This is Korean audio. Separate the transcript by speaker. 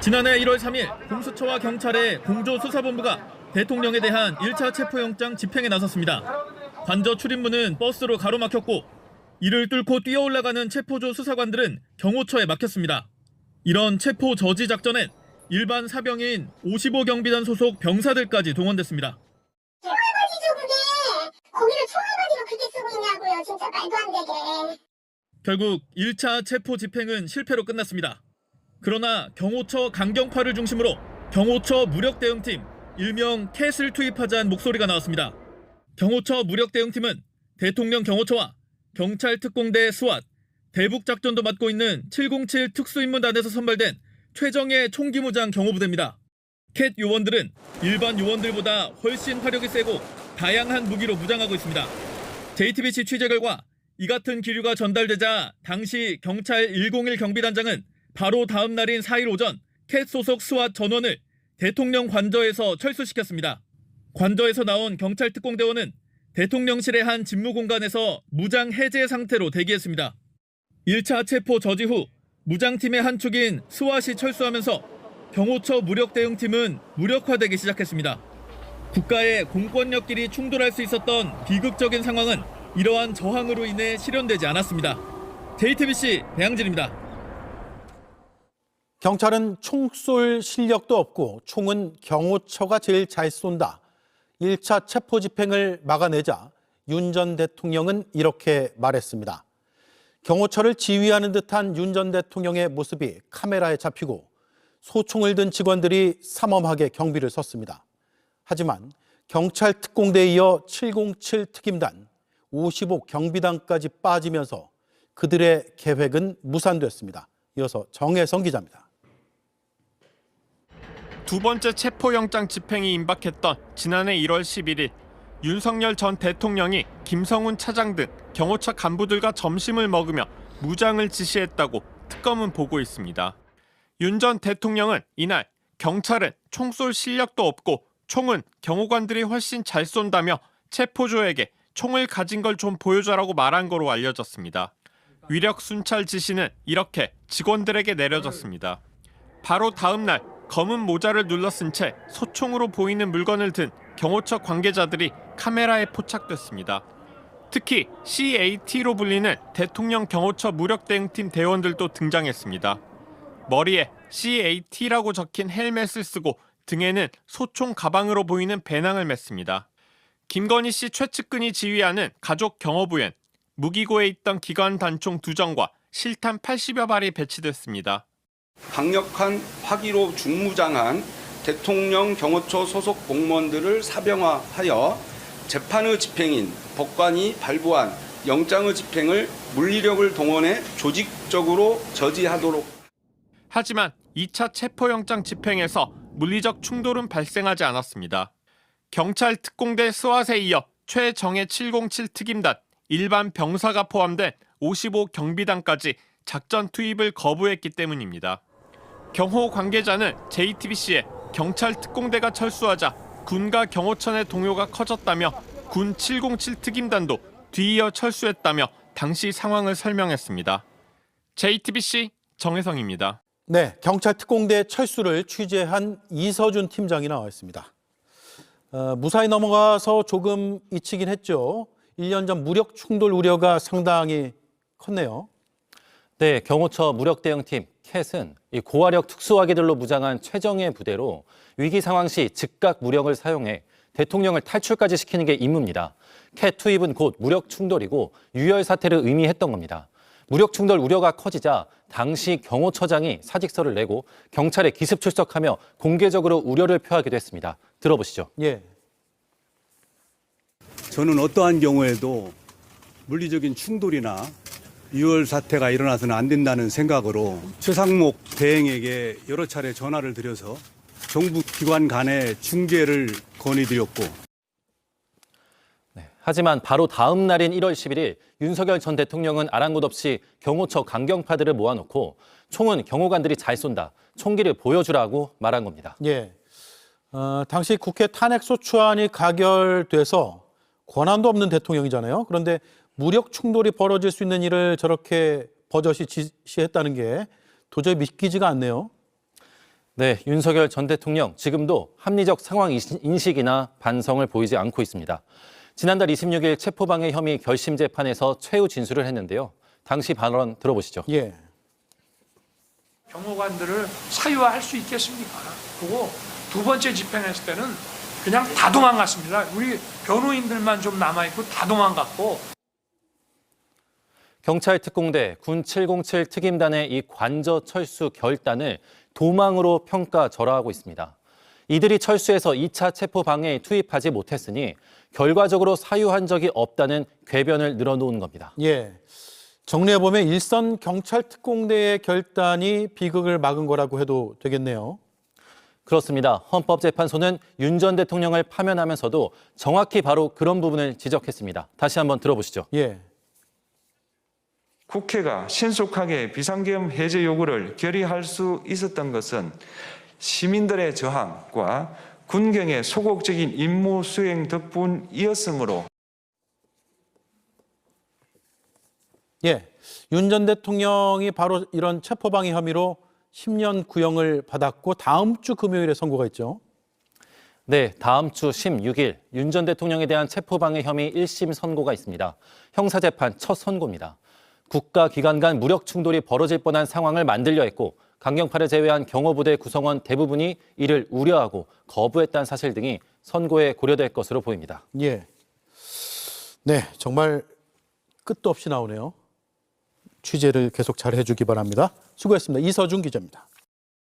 Speaker 1: 지난해 1월 3일 공수처와 경찰의 공조수사본부가 대통령에 대한 1차 체포영장 집행에 나섰습니다. 관저 출입문은 버스로 가로막혔고 이를 뚫고 뛰어올라가는 체포조 수사관들은 경호처에 막혔습니다. 이런 체포 저지 작전엔 일반 사병인 55경비단 소속 병사들까지 동원됐습니다.
Speaker 2: 총알바지죠 그게. 거기를 총알바지로 그렇게 쓰고 있냐고요. 진짜 말도 안 되게.
Speaker 1: 결국 1차 체포 집행은 실패로 끝났습니다. 그러나 경호처 강경파를 중심으로 경호처 무력대응팀, 일명 캣을 투입하자는 목소리가 나왔습니다. 경호처 무력대응팀은 대통령 경호처와 경찰 특공대 스왓, 대북작전도 맡고 있는 707 특수임무단에서 선발된 최정예 총기무장 경호부대입니다. 캣 요원들은 일반 요원들보다 훨씬 화력이 세고 다양한 무기로 무장하고 있습니다. JTBC 취재 결과 이 같은 기류가 전달되자 당시 경찰 101 경비단장은 바로 다음 날인 4일 오전 캣 소속 스왓 전원을 대통령 관저에서 철수시켰습니다. 관저에서 나온 경찰 특공대원은 대통령실의 한 집무공간에서 무장 해제 상태로 대기했습니다. 1차 체포 저지 후 무장팀의 한 축인 스왓이 철수하면서 경호처 무력대응팀은 무력화되기 시작했습니다. 국가의 공권력끼리 충돌할 수 있었던 비극적인 상황은 이러한 저항으로 인해 실현되지 않았습니다. JTBC 배양진입니다.
Speaker 3: 경찰은 총 쏠 실력도 없고 총은 경호처가 제일 잘 쏜다. 1차 체포 집행을 막아내자 윤 전 대통령은 이렇게 말했습니다. 경호처를 지휘하는 듯한 윤 전 대통령의 모습이 카메라에 잡히고 소총을 든 직원들이 삼엄하게 경비를 섰습니다. 하지만 경찰 특공대에 이어 707 특임단, 55 경비단까지 빠지면서 그들의 계획은 무산됐습니다. 이어서 정혜성 기자입니다.
Speaker 4: 두 번째 체포영장 집행이 임박했던 지난해 1월 11일 윤석열 전 대통령이 김성훈 차장 등 경호처 간부들과 점심을 먹으며 무장을 지시했다고 특검은 보고 있습니다. 윤 전 대통령은 이날 경찰은 총 쏠 실력도 없고 총은 경호관들이 훨씬 잘 쏜다며 체포조에게 총을 가진 걸 좀 보여줘라고 말한 거로 알려졌습니다. 위력 순찰 지시는 이렇게 직원들에게 내려졌습니다. 바로 다음 날 검은 모자를 눌러쓴 채 소총으로 보이는 물건을 든 경호처 관계자들이 카메라에 포착됐습니다. 특히 CAT로 불리는 대통령 경호처 무력대응팀 대원들도 등장했습니다. 머리에 CAT라고 적힌 헬멧을 쓰고 등에는 소총 가방으로 보이는 배낭을 맸습니다. 김건희 씨 최측근이 지휘하는 가족 경호부엔 무기고에 있던 기관 단총 2정과 실탄 80여 발이 배치됐습니다.
Speaker 5: 강력한 화기로 중무장한 대통령 경호처 소속 공무원들을 사병화하여 재판의 집행인 법관이 발부한 영장의 집행을 물리력을 동원해 조직적으로 저지하도록.
Speaker 4: 하지만 2차 체포영장 집행에서 물리적 충돌은 발생하지 않았습니다. 경찰 특공대 스왓에 이어 최정예 707 특임단, 일반 병사가 포함된 55 경비단까지 작전 투입을 거부했기 때문입니다. 경호 관계자는 JTBC에 경찰 특공대가 철수하자 군과 경호처 내 동요가 커졌다며 군 707 특임단도 뒤이어 철수했다며 당시 상황을 설명했습니다. JTBC 정혜성입니다.
Speaker 3: 네, 경찰 특공대 철수를 취재한 이서준 팀장이 나와 있습니다. 무사히 넘어가서 조금 잊히긴 했죠. 1년 전 무력 충돌 우려가 상당히 컸네요.
Speaker 6: 네, 경호처 무력대응팀 캣은 이 고화력 특수화기들로 무장한 최정예 부대로 위기 상황 시 즉각 무력을 사용해 대통령을 탈출까지 시키는 게 임무입니다. 캣 투입은 곧 무력 충돌이고 유혈 사태를 의미했던 겁니다. 무력 충돌 우려가 커지자 당시 경호처장이 사직서를 내고 경찰에 기습 출석하며 공개적으로 우려를 표하기도 했습니다. 들어보시죠.
Speaker 3: 예.
Speaker 7: 저는 어떠한 경우에도 물리적인 충돌이나 유혈 사태가 일어나서는 안 된다는 생각으로 최상목 대행에게 여러 차례 전화를 드려서 정부 기관 간의 중재를 건의드렸고.
Speaker 6: 네, 하지만 바로 다음 날인 1월 11일 윤석열 전 대통령은 아랑곳 없이 경호처 강경파들을 모아놓고 총은 경호관들이 잘 쏜다, 총기를 보여주라고 말한 겁니다.
Speaker 3: 예. 당시 국회 탄핵소추안이 가결돼서 권한도 없는 대통령이잖아요. 그런데 무력 충돌이 벌어질 수 있는 일을 저렇게 버젓이 지시했다는 게 도저히 믿기지가 않네요.
Speaker 6: 네, 윤석열 전 대통령 지금도 합리적 상황 인식이나 반성을 보이지 않고 있습니다. 지난달 26일 체포방해 혐의 결심 재판에서 최후 진술을 했는데요. 당시 발언 들어보시죠.
Speaker 3: 예.
Speaker 8: 경호관들을 사유화할 수 있겠습니까? 그리고 두 번째 집행했을 때는 그냥 다 도망갔습니다. 우리 변호인들만 좀 남아있고 다 도망갔고.
Speaker 6: 경찰 특공대 군 707 특임단의 이 관저 철수 결단을 도망으로 평가절하하고 있습니다. 이들이 철수해서 2차 체포 방해에 투입하지 못했으니 결과적으로 사유한 적이 없다는 궤변을 늘어놓은 겁니다.
Speaker 3: 예. 정리해보면 일선 경찰 특공대의 결단이 비극을 막은 거라고 해도 되겠네요.
Speaker 6: 그렇습니다. 헌법재판소는 윤 전 대통령을 파면하면서도 정확히 바로 그런 부분을 지적했습니다. 다시 한번 들어보시죠.
Speaker 3: 예.
Speaker 9: 국회가 신속하게 비상계엄 해제 요구를 결의할 수 있었던 것은 시민들의 저항과 군경의 소극적인 임무 수행 덕분이었으므로
Speaker 3: 예. 윤 전 대통령이 바로 이런 체포방해 혐의로 10년 구형을 받았고 다음 주 금요일에 선고가 있죠.
Speaker 6: 네, 다음 주 16일 윤 전 대통령에 대한 체포방해 혐의 1심 선고가 있습니다. 형사재판 첫 선고입니다. 국가기관 간 무력 충돌이 벌어질 뻔한 상황을 만들려 했고 강경파를 제외한 경호부대 구성원 대부분이 이를 우려하고 거부했다는 사실 등이 선고에 고려될 것으로 보입니다.
Speaker 3: 예. 네, 정말 끝도 없이 나오네요. 취재를 계속 잘 해주기 바랍니다. 수고했습니다. 이서준 기자입니다.